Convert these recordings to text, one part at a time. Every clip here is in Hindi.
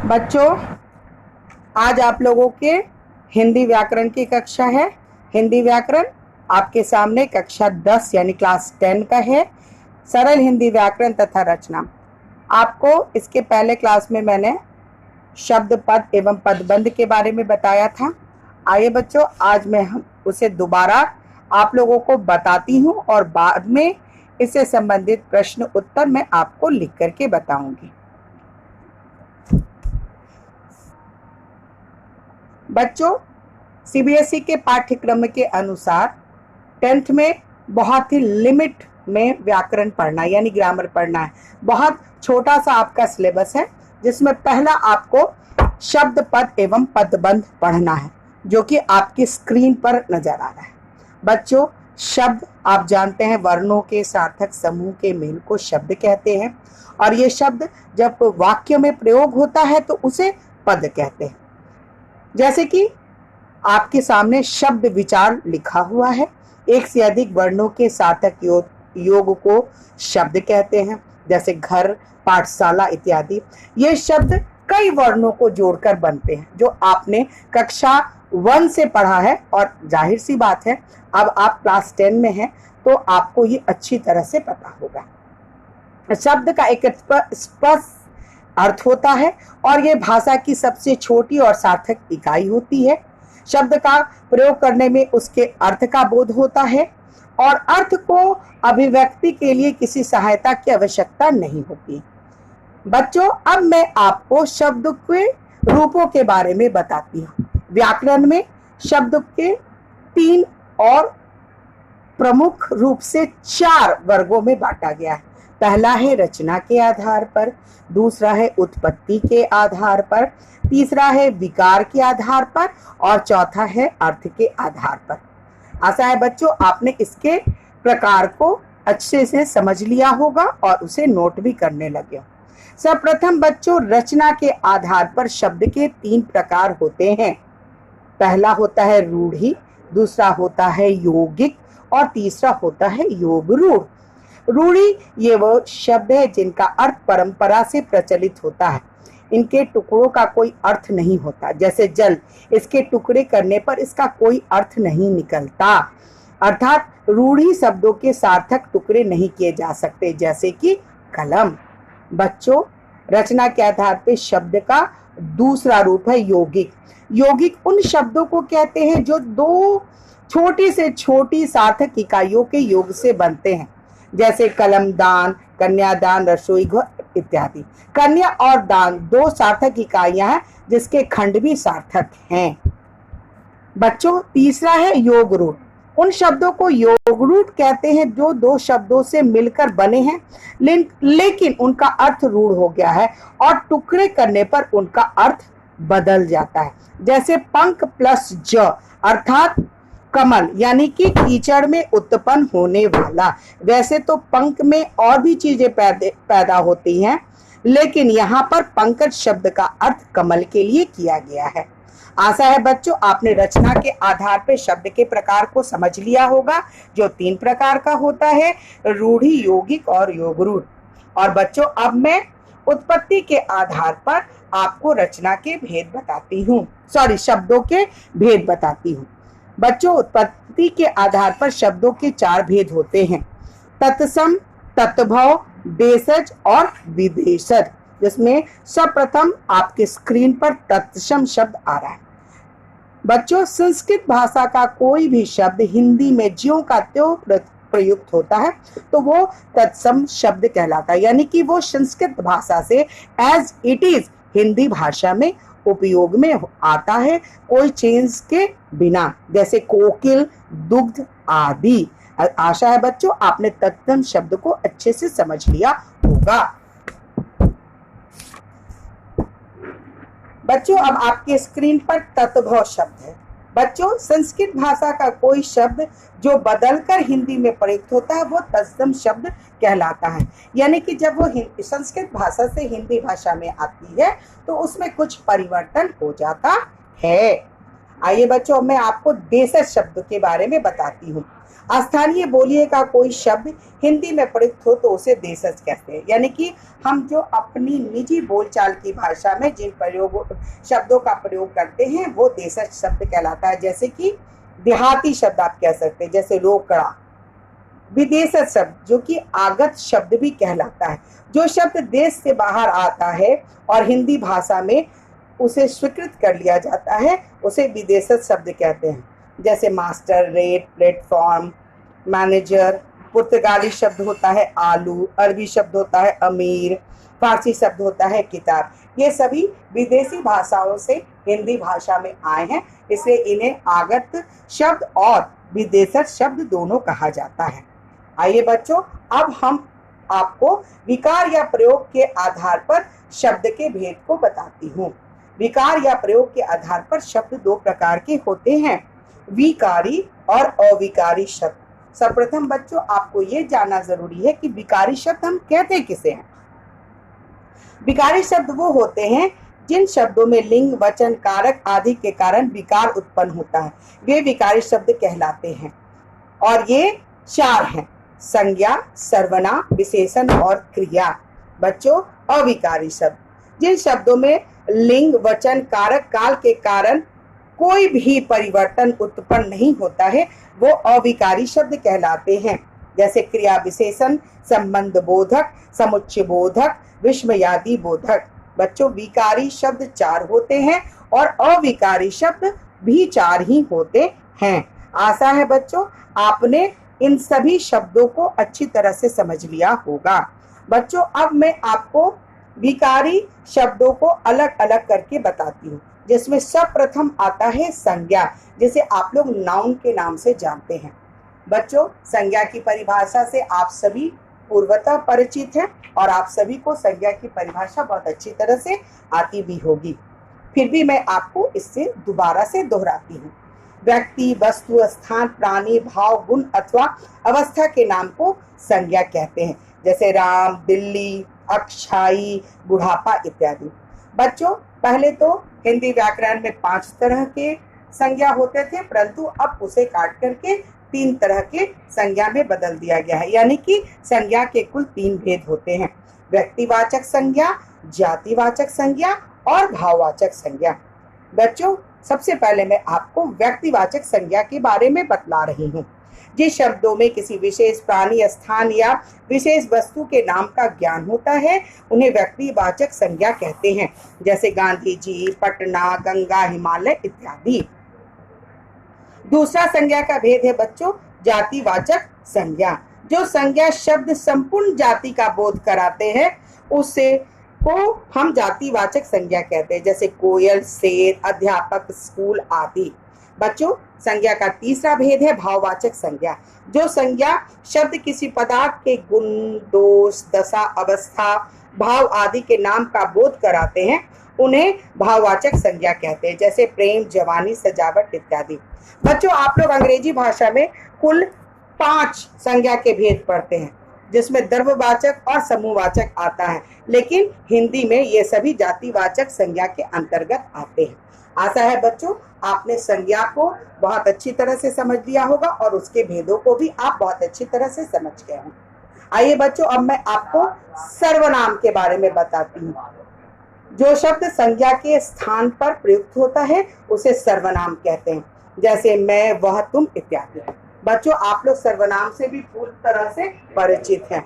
बच्चों, आज आप लोगों के हिंदी व्याकरण की कक्षा है। हिंदी व्याकरण आपके सामने कक्षा 10 यानी क्लास 10 का है। सरल हिंदी व्याकरण तथा रचना। आपको इसके पहले क्लास में मैंने शब्द पद एवं पदबंध के बारे में बताया था। आइए बच्चों, आज मैं उसे दोबारा आप लोगों को बताती हूँ और बाद में इससे संबंधित प्रश्न उत्तर मैं आपको लिख करके बताऊंगी। बच्चों, सीबीएसई के पाठ्यक्रम के अनुसार 10th में बहुत ही लिमिट में व्याकरण पढ़ना यानी ग्रामर पढ़ना है। बहुत छोटा सा आपका सिलेबस है जिसमें पहला आपको शब्द पद एवं पदबंध पढ़ना है, जो कि आपकी स्क्रीन पर नजर आ रहा है। बच्चों, शब्द आप जानते हैं वर्णों के सार्थक समूह के मेल को शब्द कहते हैं और ये शब्द जब वाक्य में प्रयोग होता है तो उसे पद कहते हैं। जैसे कि आपके सामने शब्द विचार लिखा हुआ है। एक से अधिक वर्णों के सार्थक योग को शब्द कहते हैं, जैसे घर, पाठशाला इत्यादि। ये शब्द कई वर्णों को जोड़कर बनते हैं, जो आपने कक्षा 1 से पढ़ा है और जाहिर सी बात है अब आप क्लास 10 में हैं तो आपको ये अच्छी तरह से पता होगा। शब्द का एक स्पष्ट अर्थ होता है और ये भाषा की सबसे छोटी और सार्थक इकाई होती है। शब्द का प्रयोग करने में उसके अर्थ का बोध होता है और अर्थ को अभिव्यक्ति के लिए किसी सहायता की आवश्यकता नहीं होती। बच्चों, अब मैं आपको शब्द के रूपों के बारे में बताती हूँ। व्याकरण में शब्द के 3 और प्रमुख रूप से 4 वर्गों में बांटा गया है। पहला है रचना के आधार पर, दूसरा है उत्पत्ति के आधार पर, तीसरा है विकार के आधार पर और चौथा है अर्थ के आधार पर। आशा है बच्चों आपने इसके प्रकार को अच्छे से समझ लिया होगा और उसे नोट भी करने लगे। सर्वप्रथम बच्चों, रचना के आधार पर शब्द के 3 प्रकार होते हैं। पहला होता है रूढ़ि, दूसरा होता है यौगिक और तीसरा होता है योगरूढ़। रूढ़ि ये वो शब्द है जिनका अर्थ परंपरा से प्रचलित होता है। इनके टुकड़ों का कोई अर्थ नहीं होता, जैसे जल, इसके टुकड़े करने पर इसका कोई अर्थ नहीं निकलता। अर्थात रूढ़ि शब्दों के सार्थक टुकड़े नहीं किए जा सकते, जैसे कि कलम। बच्चों, रचना के आधार पर शब्द का दूसरा रूप है यौगिक। यौगिक उन शब्दों को कहते हैं जो 2 छोटी से छोटी सार्थक इकाइयों के योग से बनते हैं, जैसे कलम दान, कन्यादान, रसोई घर इत्यादि। कन्या और दान 2 सार्थक इकाइयां हैं जिसके खंड भी सार्थक हैं। बच्चों, तीसरा है योगरूढ़। उन शब्दों को योगरूढ़ कहते हैं जो 2 शब्दों से मिलकर बने हैं लेकिन उनका अर्थ रूढ़ हो गया है और टुकड़े करने पर उनका अर्थ बदल जाता है। जैसे पंख प्लस ज अर्थात कमल, यानी कि कीचड़ में उत्पन्न होने वाला। वैसे तो पंख में और भी चीजें पैदा होती हैं, लेकिन यहाँ पर पंकज शब्द का अर्थ कमल के लिए किया गया है। आशा है बच्चों आपने रचना के आधार पर शब्द के प्रकार को समझ लिया होगा, जो 3 प्रकार का होता है, रूढ़ि, यौगिक और योगरूढ़। और बच्चों, अब मैं उत्पत्ति के आधार पर आपको रचना के भेद बताती हूँ, शब्दों के भेद बताती हूँ। बच्चों, उत्पत्ति के आधार पर शब्दों के 4 भेद होते हैं, तत्सम, तत्भव, देशज और विदेशज। जिसमें सर्वप्रथम आपके स्क्रीन पर तत्सम शब्द आ रहा है। बच्चों, संस्कृत भाषा का कोई भी शब्द हिंदी में ज्यों का त्यों प्रयुक्त होता है तो वो तत्सम शब्द कहलाता है, यानी कि वो संस्कृत भाषा से एज इट इज हिंदी भाषा में उपयोग में आता है, कोई चेंज के बिना, जैसे कोकिल, दुग्ध आदि। आशा है बच्चों आपने तत्सम शब्द को अच्छे से समझ लिया होगा। बच्चों, अब आपके स्क्रीन पर तत्भव शब्द है। बच्चों, संस्कृत भाषा का कोई शब्द जो बदलकर हिंदी में प्रयुक्त होता है वो तत्सम शब्द कहलाता है, यानी कि जब वो संस्कृत भाषा से हिंदी भाषा में आती है तो उसमें कुछ परिवर्तन हो जाता है। आइए बच्चों, अब मैं आपको देशज शब्द के बारे में बताती हूँ। स्थानीय बोलिए का कोई शब्द हिंदी में प्रयुक्त हो तो उसे देशज कहते हैं। यानी कि हम जो अपनी निजी बोलचाल की भाषा में जिन शब्दों का प्रयोग करते हैं वो देशज शब्द कहलाता है। जैसे कि देहाती शब्द आप कह सकते हैं, जैसे रोकड़ा। विदेशज शब्द जो कि आगत शब्द भी कहलाता है। जो शब्द देश से बाहर आता है और हिंदी भाषा में उसे स्वीकृत कर लिया जाता है उसे विदेशज शब्द कहते हैं। जैसे मास्टर, रेट, प्लेटफॉर्म, मैनेजर। पुर्तगाली शब्द होता है आलू, अरबी शब्द होता है अमीर, फारसी शब्द होता है किताब। ये सभी विदेशी भाषाओं से हिंदी भाषा में आए हैं, इसलिए इन्हें आगत शब्द और विदेशज शब्द दोनों कहा जाता है। आइए बच्चों, अब हम आपको विकार या प्रयोग के आधार पर शब्द के भेद को बताती हूँ। विकार या प्रयोग के आधार पर शब्द दो प्रकार के होते हैं, विकारी और अविकारी शब्द। सर्वप्रथम बच्चों आपको ये जानना जरूरी है कि विकारी शब्द हम कहते किसे हैं। विकारी शब्द वो होते हैं जिन शब्दों में लिंग, वचन, कारक आदि के कारण विकार उत्पन्न होता है, वे विकारी शब्द कहलाते हैं। और ये चार हैं, संज्ञा, सर्वनाम, विशेषण और क्रिया। बच्चों, अविकारी शब्द जिन शब्दों में लिंग, वचन, कारक, काल के कारण कोई भी परिवर्तन उत्पन्न नहीं होता है वो अविकारी शब्द कहलाते हैं। जैसे क्रिया विशेषण, संबंध बोधक, समुच्चय बोधक, विस्मयादि बोधक। बच्चों, विकारी शब्द चार होते हैं और अविकारी शब्द भी चार ही होते हैं। आशा है बच्चों आपने इन सभी शब्दों को अच्छी तरह से समझ लिया होगा। बच्चों, अब मैं आपको विकारी शब्दों को अलग अलग करके बताती हूँ, जिसमें सर्वप्रथम आता है संज्ञा, जिसे आप लोग नाउन के नाम से जानते हैं। बच्चों, संज्ञा की परिभाषा से आप सभी पूर्वतः परिचित हैं और आप सभी को संज्ञा की परिभाषा बहुत अच्छी तरह से आती भी होगी, फिर भी मैं आपको इससे दोबारा से दोहराती हूँ। व्यक्ति, वस्तु, स्थान, प्राणी, भाव, गुण अथवा अवस्था के नाम को संज्ञा कहते हैं। जैसे राम, दिल्ली, अक्षाई, बुढ़ापा इत्यादि। बच्चों, पहले तो हिंदी व्याकरण में 5 तरह के संज्ञा होते थे, परंतु अब उसे काट करके 3 तरह के संज्ञा में बदल दिया गया है। यानी कि संज्ञा के कुल 3 भेद होते हैं, व्यक्तिवाचक संज्ञा, जातिवाचक संज्ञा और भाववाचक संज्ञा। बच्चों, सबसे पहले मैं आपको व्यक्तिवाचक संज्ञा के बारे में बतला रही हूँ। जिस शब्दों में किसी विशेष प्राणी, स्थान या विशेष वस्तु के नाम का ज्ञान होता है उन्हें व्यक्तिवाचक संज्ञा कहते हैं। जैसे गांधी जी, पटना, गंगा, हिमालय इत्यादि। दूसरा संज्ञा का भेद है बच्चों जातिवाचक संज्ञा। जो संज्ञा शब्द संपूर्ण जाति का बोध कराते हैं उससे को हम जातिवाचक संज्ञा कहते हैं। जैसे कोयल, शेर, अध्यापक, स्कूल आदि। बच्चों, संज्ञा का तीसरा भेद है भाववाचक संज्ञा। जो संज्ञा शब्द किसी पदार्थ के गुण, दोष, दशा, अवस्था, भाव आदि के नाम का बोध कराते हैं उन्हें भाववाचक संज्ञा कहते हैं। जैसे प्रेम, जवानी, सजावट इत्यादि। बच्चों, आप लोग अंग्रेजी भाषा में कुल 5 संज्ञा के भेद पढ़ते हैं, जिसमें द्रव्यवाचक और समूहवाचक आता है, लेकिन हिंदी में ये सभी जातिवाचक संज्ञा के अंतर्गत आते हैं। आशा है बच्चों आपने संज्ञा को बहुत अच्छी तरह से समझ लिया होगा और उसके भेदों को भी आप बहुत अच्छी तरह से समझ गए होंगे। आइए बच्चों, अब मैं आपको सर्वनाम के बारे में बताती हूँ। जो शब्द संज्ञा के स्थान पर प्रयुक्त होता है उसे सर्वनाम कहते हैं। जैसे मैं, वह, तुम इत्यादि। बच्चों, आप लोग सर्वनाम से भी पूरी तरह से परिचित हैं।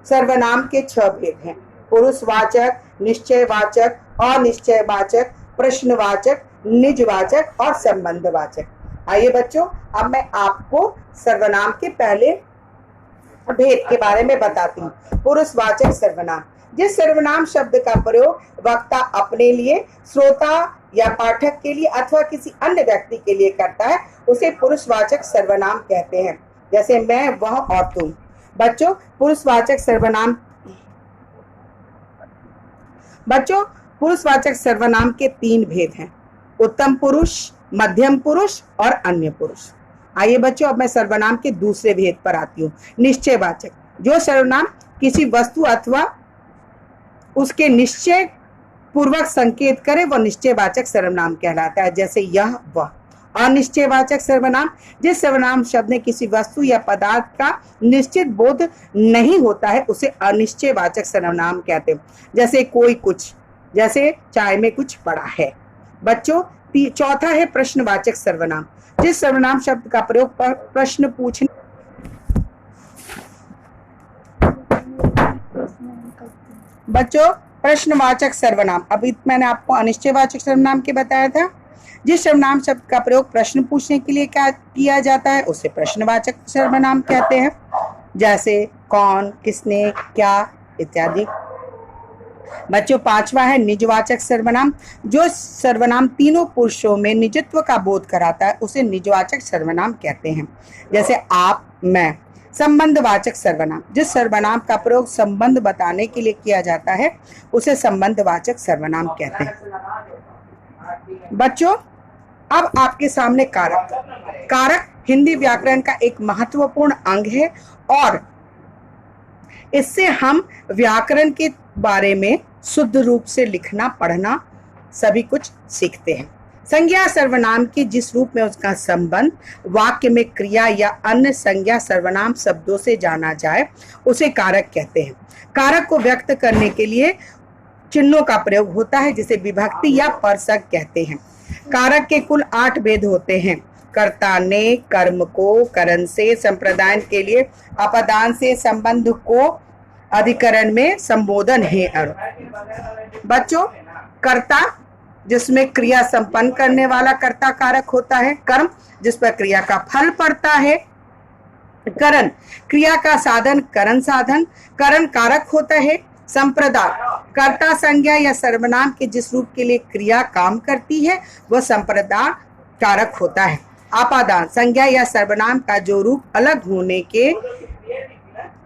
सर्वनाम के 6 भेद हैं, पुरुषवाचक, निश्चयवाचक, अनिश्चयवाचक, प्रश्नवाचक, निजवाचक और संबंधवाचक। आइए बच्चों, अब मैं आपको सर्वनाम के पहले भेद के बारे में बताती हूँ। पुरुषवाचक सर्वनाम। जिस सर्वनाम शब्द का प्रयोग वक्ता अपने लिए, श्रोता या पाठक के लिए अथवा किसी अन्य व्यक्ति के लिए करता है उसे पुरुषवाचक सर्वनाम कहते हैं। जैसे मैं, वह और तुम। बच्चों, पुरुषवाचक सर्वनाम के 3 भेद हैं, उत्तम पुरुष, मध्यम पुरुष और अन्य पुरुष। आइए बच्चों, अब मैं सर्वनाम के दूसरे भेद पर आती हूँ, निश्चयवाचक। जो सर्वनाम किसी वस्तु अथवा उसके निश्चय पूर्वक संकेत करे वह निश्चयवाचक सर्वनाम कहलाता है। जैसे यह, वह। अनिश्चयवाचक सर्वनाम, जिस सर्वनाम शब्द में किसी वस्तु या पदार्थ का निश्चित बोध नहीं होता है उसे अनिश्चयवाचक सर्वनाम कहते हैं। जैसे कोई कुछ, जैसे चाय में कुछ पड़ा है। बच्चों, चौथा है प्रश्नवाचक सर्वनाम, जिस सर्वनाम शब्द का प्रयोग प्रश्न पूछने बच्चों प्रश्नवाचक सर्वनाम, अभी मैंने आपको अनिश्चयवाचक सर्वनाम के बताया था। जिस सर्वनाम शब्द का प्रयोग प्रश्न पूछने के लिए क्या किया जाता है उसे प्रश्नवाचक सर्वनाम कहते हैं। जैसे कौन, किसने, क्या इत्यादि। बच्चों, पांचवा है निजवाचक सर्वनाम, जो सर्वनाम तीनों पुरुषों में निजत्व का बोध कराता है उसे निजवाचक सर्वनाम कहते हैं। जैसे आप, मैं। संबंधवाचक सर्वनाम, जिस सर्वनाम का प्रयोग संबंध बताने के लिए किया जाता है उसे संबंधवाचक सर्वनाम कहते हैं। बच्चों, अब आपके सामने कारक। कारक हिंदी व्याकरण का एक महत्वपूर्ण अंग है और इससे हम व्याकरण के बारे में शुद्ध रूप से लिखना, पढ़ना सभी कुछ सीखते हैं। संज्ञा सर्वनाम के जिस रूप में उसका संबंध वाक्य में क्रिया या अन्य संज्ञा सर्वनाम शब्दों से जाना जाए उसे कारक कहते हैं। कारक को व्यक्त करने के लिए चिन्हों का प्रयोग होता है जिसे विभक्ति या परसक कहते हैं। कारक के कुल 8 भेद होते हैं। कर्ता ने, कर्म को, करण से, संप्रदान के लिए, अपदान से, संबंध को, अधिकरण में, संबोधन है। बच्चों, कर्ता जिसमें क्रिया संपन्न करने वाला कर्ता कारक होता है। कर्म जिस पर क्रिया का फल पड़ता है। करण क्रिया का साधन, करण साधन, करण कारक होता है। संप्रदान कर्ता संज्ञा या सर्वनाम के जिस रूप के लिए क्रिया काम करती है वह संप्रदान कारक होता है। आपादान संज्ञा या सर्वनाम का जो रूप अलग होने के,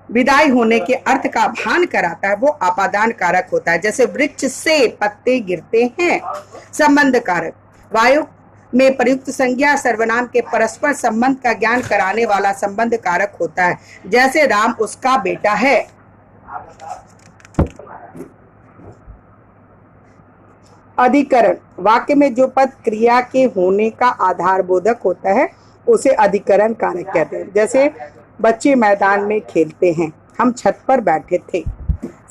विदाई होने के अर्थ का भान कराता है वो आपादान कारक होता है। जैसे वृक्ष से पत्ते गिरते हैं। संबंध कारक वायु में प्रयुक्त संज्ञा सर्वनाम के परस्पर संबंध का ज्ञान कराने वाला संबंध कारक होता है। जैसे राम उसका बेटा है। अधिकरण वाक्य में जो पद क्रिया के होने का आधार बोधक होता है उसे अधिकरण कारक कहते हैं। जैसे बच्चे मैदान में खेलते हैं, हम छत पर बैठे थे।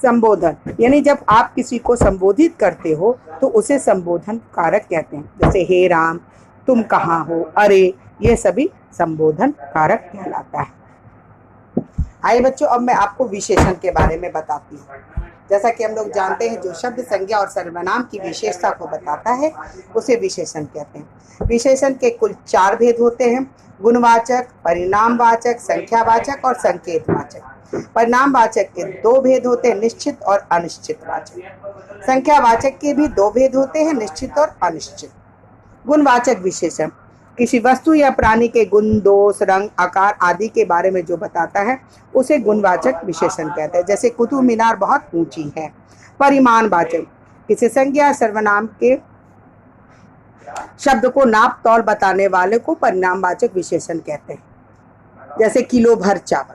संबोधन यानी जब आप किसी को संबोधित करते हो तो उसे संबोधन कारक कहते हैं। जैसे हे राम, तुम कहाँ हो, अरे, ये सभी संबोधन कारक कहलाता है। आइए बच्चों, अब मैं आपको विशेषण के बारे में बताती हूँ। जैसा कि हम लोग जानते हैं जो शब्द संज्ञा और सर्वनाम की विशेषता को बताता है उसे विशेषण कहते हैं। विशेषण के कुल 4 भेद होते हैं। गुणवाचक, परिणामवाचक, संख्यावाचक और संकेतवाचक। परिणामवाचक के 2 भेद होते हैं, निश्चित और अनिश्चित वाचक। संख्यावाचक के भी 2 भेद होते हैं, निश्चित और अनिश्चित। गुणवाचक विशेषण किसी वस्तु या प्राणी के गुण, दोष, रंग, आकार आदि के बारे में जो बताता है उसे गुणवाचक विशेषण कहते हैं। जैसे कुतुब मीनार बहुत ऊंची है। परिमाणवाचक किसी संज्ञा सर्वनाम के शब्द को नाप तौल बताने वाले को परिणामवाचक विशेषण कहते हैं। जैसे किलो भर चावल।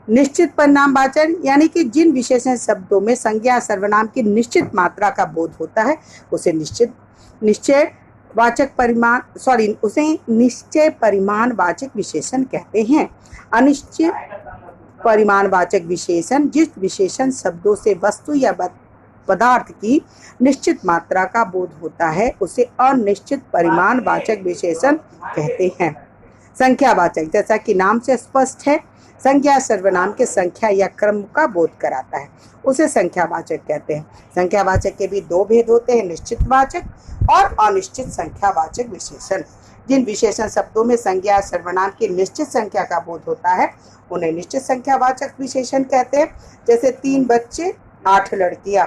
निश्चित परिणामवाचक यानी कि जिन विशेषण शब्दों में संज्ञा सर्वनाम की निश्चित मात्रा का बोध होता है उसे निश्चय परिमाणवाचक विशेषण कहते हैं। अनिश्चित परिमाणवाचक विशेषण जिस विशेषण शब्दों से वस्तु या पदार्थ की निश्चित मात्रा का बोध होता है उसे अनिश्चित परिमाणवाचक विशेषण कहते हैं। संख्यावाचक जैसा कि नाम से स्पष्ट है संज्ञा सर्वनाम के संख्या या क्रम का बोध कराता है उसे संख्यावाचक कहते हैं। संख्यावाचक के भी 2 भेद होते हैं, निश्चित वाचक और अनिश्चित संख्यावाचक विशेषण। जिन विशेषण शब्दों में संज्ञा सर्वनाम की निश्चित संख्या का बोध होता है उन्हें निश्चित संख्यावाचक विशेषण कहते हैं। जैसे 3 बच्चे 8 लड़कियां।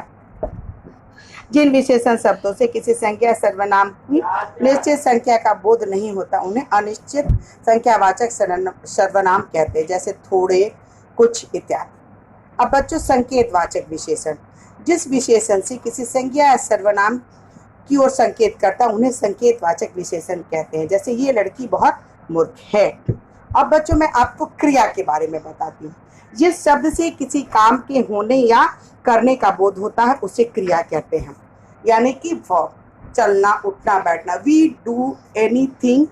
जिन विशेषण शब्दों से किसी संज्ञा सर्वनाम की निश्चित संख्या का बोध नहीं होता उन्हें अनिश्चित संख्यावाचक सर्वनाम कहते हैं। जैसे थोड़े, कुछ इत्यादि। अब बच्चों, संकेतवाचक विशेषण जिस विशेषण से किसी संज्ञा या सर्वनाम की ओर संकेत करता उन्हें संकेतवाचक विशेषण कहते हैं। जैसे ये लड़की बहुत मूर्ख है। अब बच्चों, मैं आपको क्रिया के बारे में बताती हूँ। जिस शब्द से किसी काम के होने या करने का बोध होता है उसे क्रिया कहते हैं, यानी कि वर्ब। चलना, उठना, बैठना, वी डू एनीथिंग,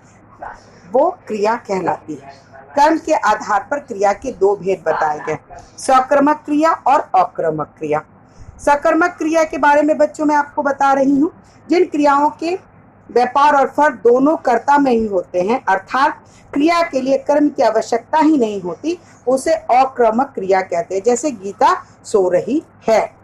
वो क्रिया कहलाती है। कर्म के आधार पर क्रिया के दो भेद बताए गए, सकर्मक क्रिया और अकर्मक क्रिया। सकर्मक क्रिया के बारे में बच्चों मैं आपको बता रही हूँ, जिन क्रियाओं के व्यापार और फल दोनों कर्ता में ही होते हैं, अर्थात क्रिया के लिए कर्म की आवश्यकता ही नहीं होती, उसे अकर्मक क्रिया कहते हैं। जैसे गीता सो रही है।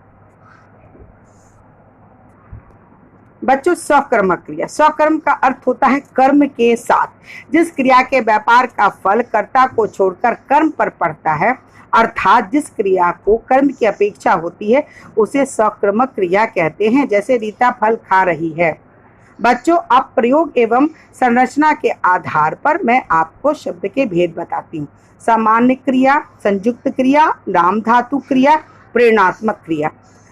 बच्चों, सकर्मक क्रिया, सकर्म का अर्थ होता है कर्म के साथ। जिस क्रिया के व्यापार का फल कर्ता को छोड़कर कर्म पर पड़ता है, अर्थात जिस क्रिया को कर्म की अपेक्षा होती है, उसे सकर्मक क्रिया कहते हैं। जैसे रीता फल खा रही है। बच्चों, अब प्रयोग एवं संरचना के आधार पर मैं आपको शब्द के भेद बताती हूँ। सामान्य क्रिया, संयुक्त क्रिया, नाम धातु क्रिया, प्रेरणात्मक क्रिया।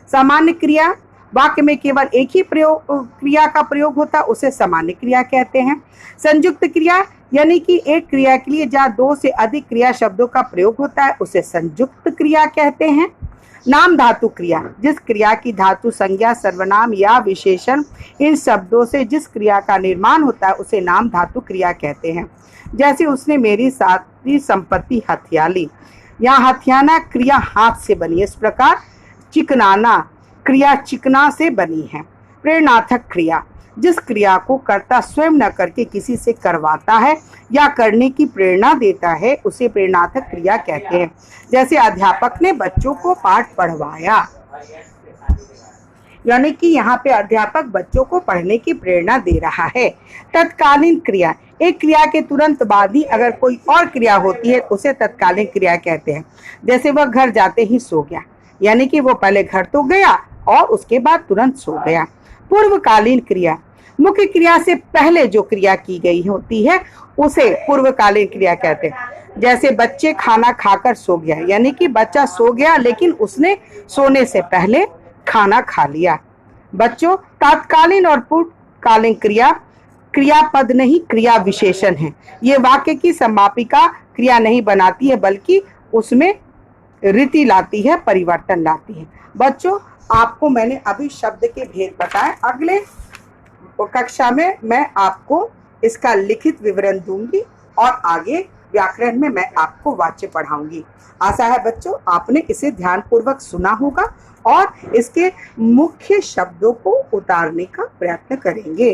सामान्य क्रिया, वाक्य में केवल एक ही क्रिया का प्रयोग होता है, उसे सामान्य क्रिया कहते हैं। संयुक्त क्रिया यानी कि एक क्रिया के लिए जहाँ दो से अधिक क्रिया शब्दों का प्रयोग होता है, उसे संयुक्त क्रिया कहते हैं। नाम धातु क्रिया, जिस क्रिया की धातु, संज्ञा, सर्वनाम या विशेषण, इन शब्दों से जिस क्रिया का निर्माण होता है, उसे नाम धातु क्रिया कहते हैं। जैसे उसने मेरी सारी संपत्ति हथिया ली। यहाँ हथियाना क्रिया हाथ से बनी है, इस प्रकार चिकनाना क्रिया चिकना से बनी है। प्रेरणार्थक क्रिया, जिस क्रिया को कर्ता स्वयं न करके किसी से करवाता है या करने की प्रेरणा देता है, उसे प्रेरणार्थक क्रिया कहते हैं। जैसे अध्यापक ने बच्चों को पाठ पढ़वाया, यानी कि यहाँ पे अध्यापक बच्चों को पढ़ने की प्रेरणा दे रहा है। तत्कालीन क्रिया, एक क्रिया के तुरंत बाद ही अगर कोई और क्रिया होती है, उसे तत्कालीन क्रिया कहते हैं। जैसे वह घर जाते ही सो गया, यानी कि वो पहले घर तो गया और उसके बाद तुरंत सो गया। पूर्वकालीन क्रिया, मुख्य क्रिया से पहले जो क्रिया की गई होती है, उसे पूर्वकालीन क्रिया कहते हैं। जैसे बच्चे खाना खाकर सो गया, यानी कि बच्चा सो गया लेकिन उसने सोने से पहले खाना खा लिया। बच्चों, तात्कालीन और पूर्वकालीन क्रिया क्रियापद नहीं, क्रिया विशेषण है। ये वाक्य की समापिका क्रिया नहीं बनाती है, बल्कि उसमें रीति लाती है, परिवर्तन लाती है। बच्चों, आपको मैंने अभी शब्द के भेद बताए। अगले कक्षा में मैं आपको इसका लिखित विवरण दूंगी और आगे व्याकरण में मैं आपको वाच्य पढ़ाऊंगी। आशा है बच्चों आपने इसे ध्यानपूर्वक सुना होगा और इसके मुख्य शब्दों को उतारने का प्रयत्न करेंगे।